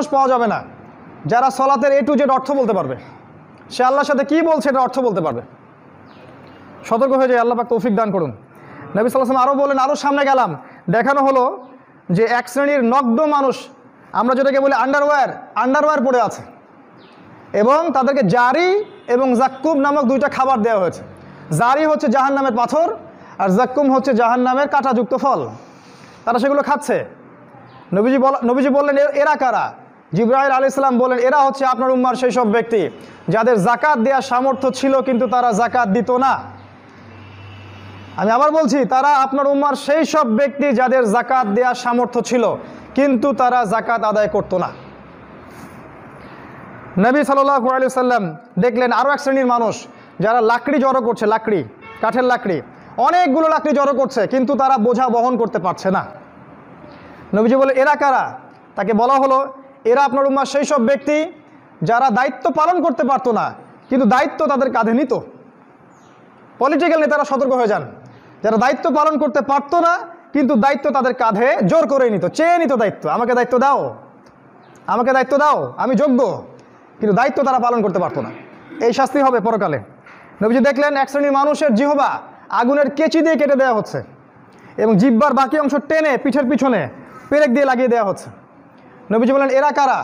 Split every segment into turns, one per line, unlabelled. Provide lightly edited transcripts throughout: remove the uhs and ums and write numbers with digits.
মানুষ পাওয়া যাবে না যারা সলাতের A to Z অর্থ বলতে পারবে, সে আল্লাহর সাথে কী বলছে এটা অর্থ বলতে পারবে। সতর্ক হয়ে যায়, আল্লাহ পাক তৌফিক দান করুন। নবী সাল্লাল্লাহু আলাইহি ওয়াসাল্লাম আরও বলেন, আরও সামনে গেলাম, দেখানো হলো যে এক শ্রেণীর নগ্ন মানুষ, আমরা যেটাকে বলি আন্ডারওয়্যার পড়ে আছে, এবং তাদেরকে জারি এবং জাক্কুম নামক দুইটা খাবার দেওয়া হয়েছে। জারি হচ্ছে জাহান্নামের পাথর, আর জাক্কুম হচ্ছে জাহান্নামের কাঁটাযুক্ত ফল। তারা সেগুলো খাচ্ছে। নবীজি বললেন, এরা কারা? জিবরাইল আলাইহিস সালাম বলেন, এরা হচ্ছে আপনার উম্মার সেই সব ব্যক্তি যাদের জাকাত দেওয়ার সামর্থ্য ছিল কিন্তু তারা জাকাত দিত না। আমি আবার বলছি, তারা আপনার উম্মার সেই সব ব্যক্তি যাদের জাকাত দেওয়ার সামর্থ্য ছিল কিন্তু তারা জাকাত আদায় করত না। নবী সাল্লাল্লাহু আলাইহি ওয়াসাল্লাম দেখলেন আরও এক শ্রেণীর মানুষ যারা লাকড়ি জড়ো করছে, কাঠের লাকড়ি, অনেকগুলো লাকড়ি জড়ো করছে কিন্তু তারা বোঝা বহন করতে পারছে না। নবীজি বলে, এরা কারা? তাকে বলা হলো, এরা আপনার উম্মার সেই সব ব্যক্তি যারা দায়িত্ব পালন করতে পারতো না কিন্তু দায়িত্ব তাদের কাঁধে নিত। পলিটিক্যাল নেতারা সতর্ক হয়ে যান, যারা দায়িত্ব পালন করতে পারতো না কিন্তু দায়িত্ব তাদের কাঁধে জোর করে নিত, চেয়ে নিত দায়িত্ব, আমাকে দায়িত্ব দাও, আমি যোগ্য, কিন্তু দায়িত্ব তারা পালন করতে পারতো না। এই শাস্তি হবে পরকালে। নবীজি দেখলেন এক শ্রেণীর মানুষের জিহ্বা আগুনের কেচি দিয়ে কেটে দেওয়া হচ্ছে এবং জিহ্বার বাকি অংশ টেনে পিঠের পিছনে পেরেক দিয়ে লাগিয়ে দেওয়া হচ্ছে। নবীজি বললেন, এরা কারা?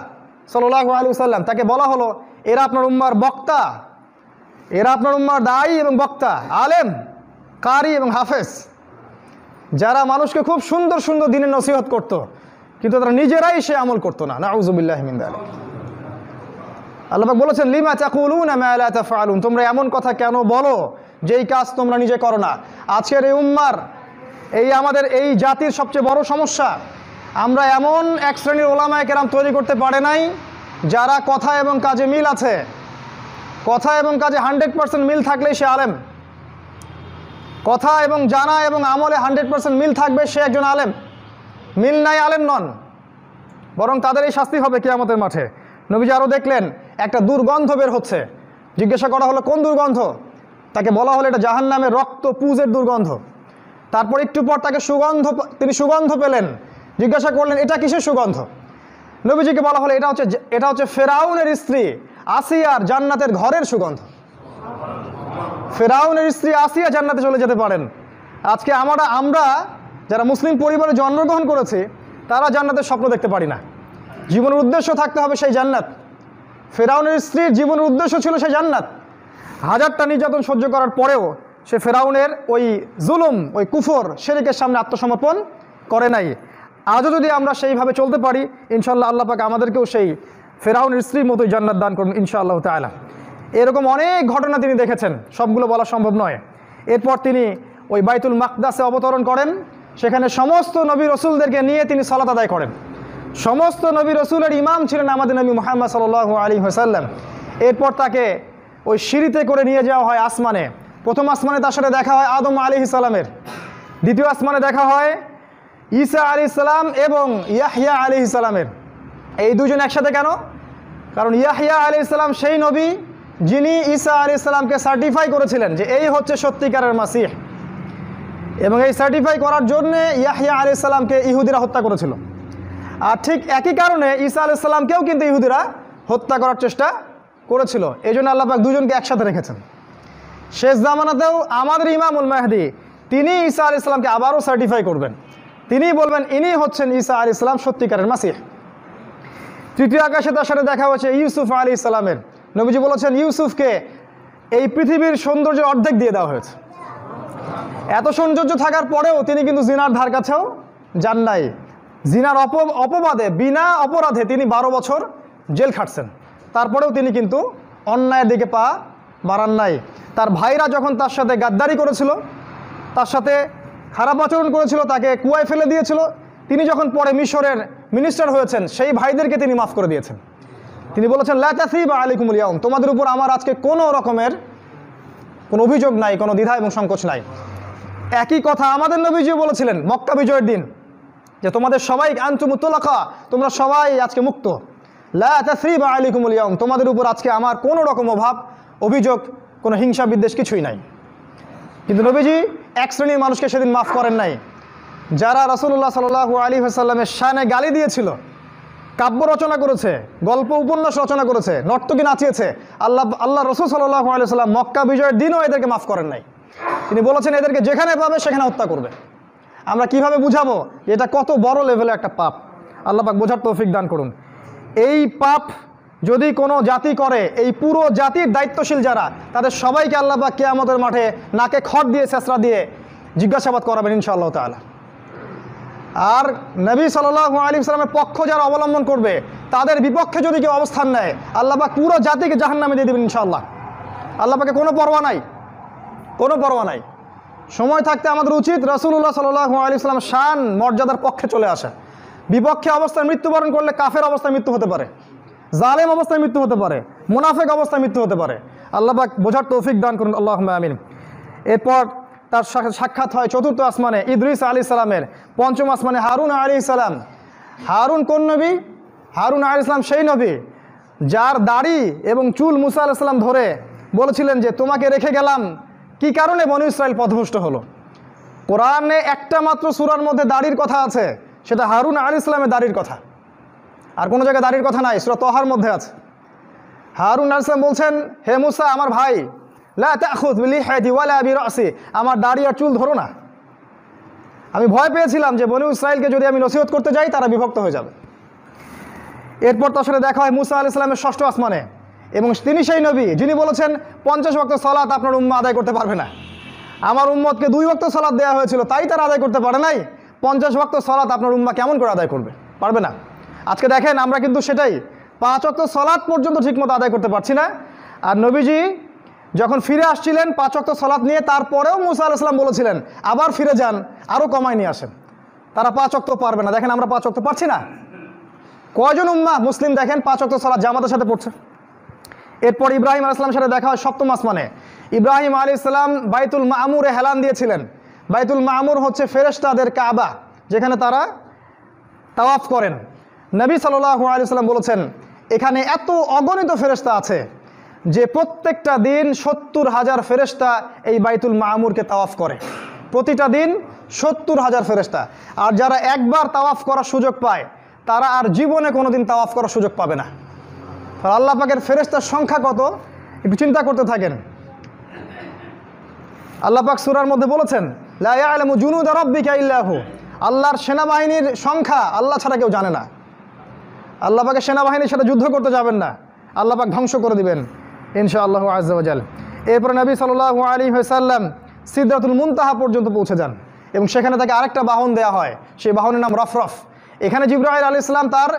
সাল্লাল্লাহু আলাইহি ওয়াসাল্লাম তাকে বলা হলো, এরা আপনার উম্মার বক্তা, এরা আপনার উম্মার দায়ী এবং বক্তা, আলেম, কারি এবং হাফেজ, যারা মানুষকে খুব সুন্দর সুন্দর দিনের নসিহত করত কিন্তু তারা নিজেরাই সে আমল করতো না। নাউযুবিল্লাহি মিন যালিক। আল্লাহ পাক বলেছেন, লিমা তাকুলুনা মা লা তাফআলুন, তোমরা এমন কথা কেন বলো যেই কাজ তোমরা নিজে করো না। আজকের এই উম্মার, আমাদের এই জাতির সবচেয়ে বড় সমস্যা, আমরা এমন এক শ্রেণীর ওলামায়ে কেরাম তৈরি করতে পারে নাই যারা কথা এবং কাজে মিল আছে। কথা এবং কাজে 100% মিল থাকলেই সে আলেম, কথা এবং জানা এবং আমলে 100% মিল থাকবে সে একজন আলেম। মিল নাই, আলেম নন, বরং তাদের এই শাস্তি হবে কিয়ামতের মাঠে। নবীজি আরও দেখলেন একটা দুর্গন্ধ বের হচ্ছে। জিজ্ঞাসা করা হলো, কোন দুর্গন্ধ? তাকে বলা হলো, এটা জাহান্নামের রক্ত পুজের দুর্গন্ধ। তারপর একটু পর তিনি সুগন্ধ পেলেন। জিজ্ঞাসা করলেন, এটা কিসের সুগন্ধ? নবীজিকে বলা হলো, এটা হচ্ছে ফেরাউনের স্ত্রী আসিয়ার জান্নাতের ঘরের সুগন্ধ। ফেরাউনের স্ত্রী আসিয়া জান্নাতে চলে যেতে পারেন। আজকে আমরা যারা মুসলিম পরিবারে জন্মগ্রহণ করেছি তারা জান্নাতের স্বপ্ন দেখতে পারি না। জীবনের উদ্দেশ্য থাকতে হবে সেই জান্নাত। ফেরাউনের স্ত্রীর জীবনের উদ্দেশ্য ছিল সেই জান্নাত। হাজারটা নির্যাতন সহ্য করার পরেও সে ফেরাউনের ওই জুলুম, ওই কুফর, শিরকের সামনে আত্মসমর্পণ করে নাই। আজও যদি আমরা সেইভাবে চলতে পারি, ইনশাআল্লাহ আল্লাহ পাক আমাদেরকেও সেই ফেরাউনের স্ত্রীর মতোই জান্নাত দান করুন ইনশাআল্লাহ তাআলা। এরকম অনেক ঘটনা তিনি দেখেছেন, সবগুলো বলা সম্ভব নয়। এরপর তিনি ওই বাইতুল মাকদাসে অবতরণ করেন, সেখানে সমস্ত নবী রসুলদেরকে নিয়ে তিনি সালাত আদায় করেন। সমস্ত নবী রসুলের ইমাম ছিলেন আমাদের নবী মুহাম্মদ সাল্লাল্লাহু আলাইহি ওয়াসাল্লাম। এরপর তাকে ওই সিঁড়িতে করে নিয়ে যাওয়া হয় আসমানে। প্রথম আসমানে তার সাথে দেখা হয় আদম আলাইহিস সালামের, দ্বিতীয় আসমানে দেখা হয় ঈসা আলাইহিস সালাম এবং ইয়াহইয়া আলাইহিস সালামের। এই দুজন একসাথে কেন? কারণ ইয়াহইয়া আলাইহিস সালাম সেই নবী যিনি ঈসা আলাইহিস সালামকে সার্টিফাই করেছিলেন যে এই হচ্ছে সত্যিকারের মাসিহ, এবং এই সার্টিফাই করার জন্যে ইয়াহইয়া আলাইহিস সালামকে ইহুদিরা হত্যা করেছিল। আর ঠিক একই কারণে ঈসা আলাইহিস সালামকেও কিন্তু ইহুদিরা হত্যা করার চেষ্টা করেছিল। এই জন্য আল্লাহ পাক দুজনকে একসাথে রেখেছেন। শেষ জামানাতেও আমাদের ইমামুল মাহদি তিনি ঈসা আলাইহিস সালামকে আবারও সার্টিফাই করবেন। তিনি বলবেন ইনি হচ্ছেন ঈসা আলাইহিস সালাম সত্যিকারের মাসিহ। তৃতীয় আকাশে তার সাথে দেখা হচ্ছে ইউসুফ আলাইহিস সালামের। নবীজি বলেছেন ইউসুফকে এই পৃথিবীর সৌন্দর্যের অর্ধেক দিয়ে দেওয়া হয়েছে। এত সৌন্দর্য থাকার পরেও তিনি কিন্তু জিনার ধার কাছেও যান নাই। জিনার অপবাদে, বিনা অপরাধে তিনি 12 বছর জেল খাটছেন। তারপরেও তিনি কিন্তু অন্যায়ের দিকে পা বাড়ান নাই। তার ভাইরা যখন তার সাথে গাদ্দারি করেছিল, তার সাথে খারাপ আচরণ করেছিল, তাকে কুয়ায় ফেলে দিয়েছিল, তিনি যখন পরে মিশরের মিনিস্টার হয়েছেন সেই ভাইদেরকে তিনি মাফ করে দিয়েছেন। তিনি বলেছেন লা তাসরিবা আলাইকুমুল ইয়াউম, তোমাদের উপর আমার আজকে কোনো রকমের কোনো অভিযোগ নাই, কোনো দ্বিধা এবং সংকোচ নাই। একই কথা আমাদের নবীজিও বলেছিলেন মক্কা বিজয়ের দিন যে তোমাদের সবাই আনতুমুত তুলাকা, তোমরা সবাই আজকে মুক্ত। লা তাসরিবা আলাইকুমুল ইয়াউম, তোমাদের উপর আজকে আমার কোনো রকম অভাব, অভিযোগ, কোনো হিংসা বিদ্বেষ কিছুই নাই। কিন্তু নবীজি এক শ্রেণীর মানুষকে সেদিন মাফ করেন নাই, যারা রাসূলুল্লাহ সাল্লাল্লাহু আলাইহি ওয়াসাল্লামের শানে গালি দিয়েছিল, কাব্য রচনা করেছে, গল্প উপন্যাস রচনা করেছে, নর্তকী নাচিয়েছে। আল্লাহ রসুল সাল্লাল্লাহু আলাইহি সাল্লাম মক্কা বিজয়ের দিনও এদেরকে মাফ করেন নাই। তিনি বলেছেন এদেরকে যেখানে পাবে সেখানে হত্যা করবে। আমরা কিভাবে বুঝাবো এটা কত বড় লেভেলে একটা পাপ? আল্লাহ পাক বোঝার তৌফিক দান করুন। এই পাপ যদি কোনো জাতি করে, এই পুরো জাতির দায়িত্বশীল যারা, তাদের সবাইকে আল্লাহ পাক কিয়ামতের মাঠে নাকে খড় দিয়ে ছেঁচড়া দিয়ে জিজ্ঞাসাবাদ করাবেন ইনশাআল্লাহ তাআলা। আর নবী সাল্লাল্লাহু আলাইহি ওয়াসাল্লামের পক্ষ যারা অবলম্বন করবে, তাদের বিপক্ষে যদি কেউ অবস্থান নেয়, আল্লাহ পাক পুরো জাতিকে জাহান্নামে দিয়ে দেবেন ইনশাআল্লাহ। আল্লাহ পাকে কোনো পরোয়া নাই, কোনো পরোয়া নাই। সময় থাকতে আমাদের উচিত রাসূলুল্লাহ সাল্লাল্লাহু আলাইহি ওয়াসাল্লাম শান মর্যাদার পক্ষে চলে আসা। বিপক্ষে অবস্থায় মৃত্যুবরণ করলে কাফের অবস্থায় মৃত্যু হতে পারে, জালেম অবস্থায় মৃত্যু হতে পারে, মুনাফিক অবস্থায় মৃত্যু হতে পারে। আল্লাহ পাক বোঝার তৌফিক দান করুন, আল্লাহুম্মা আমিন। এরপর তার সাক্ষাৎ হয় চতুর্থ আসমানে ইদ্রিস আলাইহিস সালামের, পঞ্চম আসমানে হারুন আলাইহিস সালাম। হারুন কোন নবী? হারুন আলাইহিস সালাম সেই নবী যার দাড়ি এবং চুল মুসা আলাইহিস সালাম ধরে বলেছিলেন যে তোমাকে রেখে গেলাম, কি কারণে বনী ইসরাইল পথভ্রষ্ট হলো। কোরআনে একটা মাত্র সূরার মধ্যে দাড়ির কথা আছে, সেটা হারুন আলাইহিস সালামের দাড়ির কথা। আর কোনো জায়গায় দাড়ির কথা নাই, সূরা তোহার মধ্যে আছে। হারুন আলাইহিস সালাম বলছেন, হে মুসা আমার ভাই, লা তাখুয বিলিহাতি ওয়ালা বিরাসি, আমার দাড়ি আর চুল ধরো না। আমি ভয় পেয়েছিলাম যে বনী ইসরাইলকে যদি আমি নসিহত করতে যাই তারা বিভক্ত হয়ে যাবে। এরপর তার সাথে দেখা হয় মুসা আলাইহিস সালামের ষষ্ঠ আসমানে, এবং তিনি সেই নবী যিনি বলেছেন 50 ওয়াক্ত সালাত আপনার উম্মাহ আদায় করতে পারবে না। আমার উম্মতকে 2 ওয়াক্ত সালাত দেওয়া হয়েছিল, তাই তারা আদায় করতে পারে নাই। 50 ওয়াক্ত সালাত আপনার উম্মাহ কেমন করে আদায় করবে? পারবে না। আজকে দেখেন আমরা কিন্তু সেটাই 5 ওয়াক্ত সালাত পর্যন্ত ঠিকমতো আদায় করতে পারছি না। আর নবীজি যখন ফিরে আসছিলেন 5 ওয়াক্ত সালাত নিয়ে, তারপরেও মুসা আলাইহিস সালাম বলেছিলেন আবার ফিরে যান, আরও কমায় নিয়ে আসেন। তারা 5 ওয়াক্ত পারবে না। দেখেন আমরা 5 ওয়াক্ত পারছি না। কয়জন উম্মাহ মুসলিম দেখেন 5 ওয়াক্ত সালাত জামাতের সাথে পড়ছে। এরপর ইব্রাহিম আলাইহিস সালামের সাথে দেখা হয় সপ্তম আসমানে। ইব্রাহিম আলাইহিস সালাম বাইতুল মামুরে হেলান দিয়েছিলেন। বাইতুল মামুর হচ্ছে ফেরেশতাদের কাবা, যেখানে তারা তাওয়াফ করেন। নবী সাল্লাল্লাহু আলাইহি ওয়াসাল্লাম বলেছেন এখানে এত অগণিত ফেরেশতা আছে যে প্রত্যেকটা দিন 70,000 ফেরেশতা এই বাইতুল মামুরকে তাওয়াফ করে। প্রতিটা দিন 70,000 ফেরেশতা। আর যারা একবার তাওয়াফ করার সুযোগ পায় তারা আর জীবনে কোনোদিন তাওয়াফ করার সুযোগ পাবে না। আর আল্লাহ পাকের ফেরেশতার সংখ্যা কত একটু চিন্তা করতে থাকেন। আল্লাহ পাক সূরার মধ্যে বলেছেন লা ইয়ালামু জুনুদা রাব্বিকা ইল্লা হু, আল্লাহর সেনাবাহিনীর সংখ্যা আল্লাহ ছাড়া কেউ জানে না। আল্লাহ পাকের সেনাবাহিনীর সাথে যুদ্ধ করতে যাবেন না, আল্লাহ পাক ধ্বংস করে দিবেন ইনশাআল্লাহু আযজা ওয়া জাল। এরপরে নবী সাল্লাল্লাহু আলাইহি ওয়াসাল্লাম সিদরাতুল মুনতাহা পর্যন্ত পৌঁছে যান, এবং সেখানে তাকে আরেকটা বাহন দেওয়া হয়, সেই বাহনের নাম রফরফ। এখানে জিবরাইল আলাইহিস সালাম তার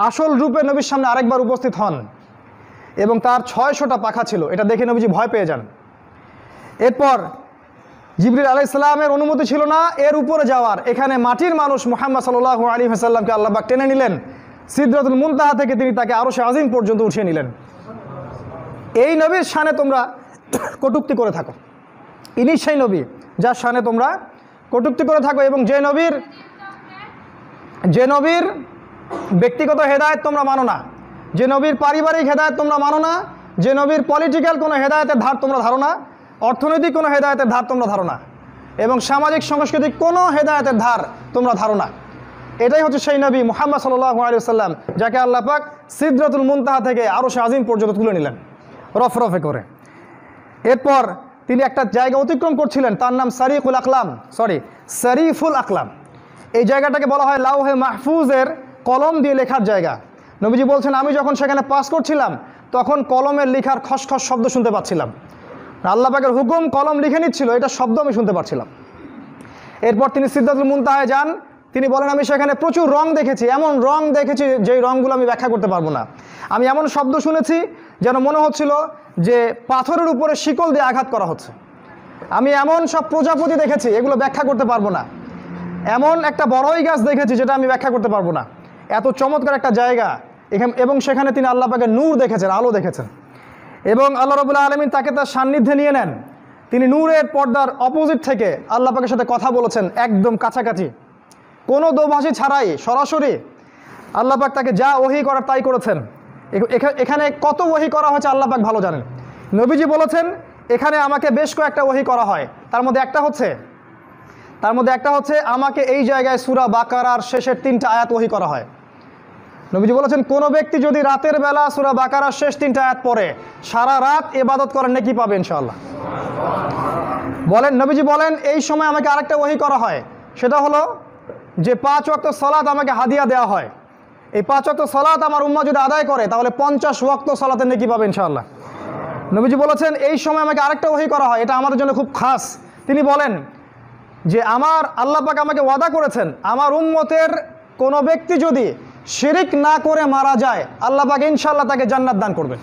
আসল রূপে নবীর সামনে আরেকবার উপস্থিত হন, এবং তার 600টা পাখা ছিল। এটা দেখে নবীজি ভয় পেয়ে যান। এরপর জিবরিল আলাইহিস সালামের অনুমতি ছিল না এর উপরে যাওয়ার। এখানে মাটির মানুষ মুহাম্মদ সাল্লাল্লাহু আলাইহি ওয়াসাল্লামকে আল্লাহ পাক টেনে নিলেন সিদরাতুল মুনতাহা থেকে, তিনি তাকে আরশে আজিম পর্যন্ত উঠিয়ে নিলেন। এই নবীর শানে তোমরা কটূক্তি করে থাকো, ইনি সেই নবী যার শানে তোমরা কটূক্তি করে থাকো, এবং যে নবীর ব্যক্তিগত হেদায়েত তোমরা মানো না, যে নবীর পারিবারিক হেদায়েত তোমরা মানো না, যে নবীর পলিটিক্যাল কোনো হেদায়েতের ধার তোমরা ধারো না, অর্থনৈতিক কোনো হেদায়েতের ধার তোমরা ধারো না, এবং সামাজিক সাংস্কৃতিক কোনো হেদায়েতের ধার তোমরা ধারো না। এটাই হচ্ছে সেই নবী মুহাম্মদ সাল্লাল্লাহু আলাইহি ওয়াসাল্লাম যাকে আল্লাহ পাক সিদরাতুল মুনতাহা থেকে আরশে আজিম পর্যন্ত তুলে নিলেন রফরফে করে। এরপর তিনি একটা জায়গা অতিক্রম করছিলেন, তার নাম শরীফুল আকলাম। এই জায়গাটাকে বলা হয় লাউহে মাহফুজের কলম দিয়ে লেখার জায়গা। নবীজি বলছেন আমি যখন সেখানে পাস করছিলাম তখন কলমের লেখার খসখস শব্দ শুনতে পাচ্ছিলাম। আল্লাহ পাকের হুকুম কলম লিখে নিচ্ছিল, এটা শব্দ আমি শুনতে পাচ্ছিলাম। এরপর তিনি সিদরাতুল মুনতাহায় যান। তিনি বলেন আমি সেখানে প্রচুর রং দেখেছি, এমন রং দেখেছি যেই রংগুলো আমি ব্যাখ্যা করতে পারবো না। আমি এমন শব্দ শুনেছি যেন মনে হচ্ছিল যে পাথরের উপরে শিকল দিয়ে আঘাত করা হচ্ছে। আমি এমন সব প্রজাপতি দেখেছি, এগুলো ব্যাখ্যা করতে পারবো না। এমন একটা বড়ই গাছ দেখেছি যেটা আমি ব্যাখ্যা করতে পারবো না। এত চমৎকার একটা জায়গা, এবং সেখানে তিনি আল্লাহ পাকের নূর দেখেছেন, আলো দেখেছেন, এবং আল্লাহ রাব্বুল আলামিন তাকে তার সান্নিধ্যে নিয়ে নেন। তিনি নূরের পর্দার অপোজিট থেকে আল্লাহ পাকের সাথে কথা বলেছেন, একদম কাছাকাছি, কোনো দোভাষী ছাড়াই সরাসরি আল্লাহ পাক তাকে যা ওহী করার তাই করেছেন। এখানে কত ওহী করা হয়েছে আল্লাহ পাক ভালো জানেন। নবীজি বলেছেন এখানে আমাকে বেশ কয়েকটা ওহী করা হয়, তার মধ্যে একটা হচ্ছে আমাকে এই জায়গায় সূরা বাকারার শেষের 3টা আয়াত ওহী করা হয়। নবীজি বলেছেন কোন ব্যক্তি যদি রাতের বেলা সূরা বাকারার শেষ 3টা আয়াত পড়ে সারা রাত ইবাদত করেন নেকি পাবে ইনশাআল্লাহ। বলেন নবীজি বলেন এই সময় আমাকে আরেকটা ওহী করা হয়, সেটা হলো যে 5 ওয়াক্ত সালাত আমাকে হাদিয়া দেওয়া হয়। এই 5 ওয়াক্ত সালাত আমার উম্মাহ যদি আদায় করে তাহলে 50 ওয়াক্ত সালাতের নেকি পাবে ইনশাআল্লাহ। নবীজি বলেছেন এই সময় আমাকে আরেকটা ওহী করা হয়, এটা আমাদের জন্য খুব খাস। তিনি বলেন যে আমার আল্লাহ পাক আমাকে ওয়াদা করেছেন আমার উম্মতের কোনো ব্যক্তি যদি শিরিক না করে মারা যায় আল্লাহ পাক ইনশাআল্লাহ তাকে জান্নাত দান করবেন।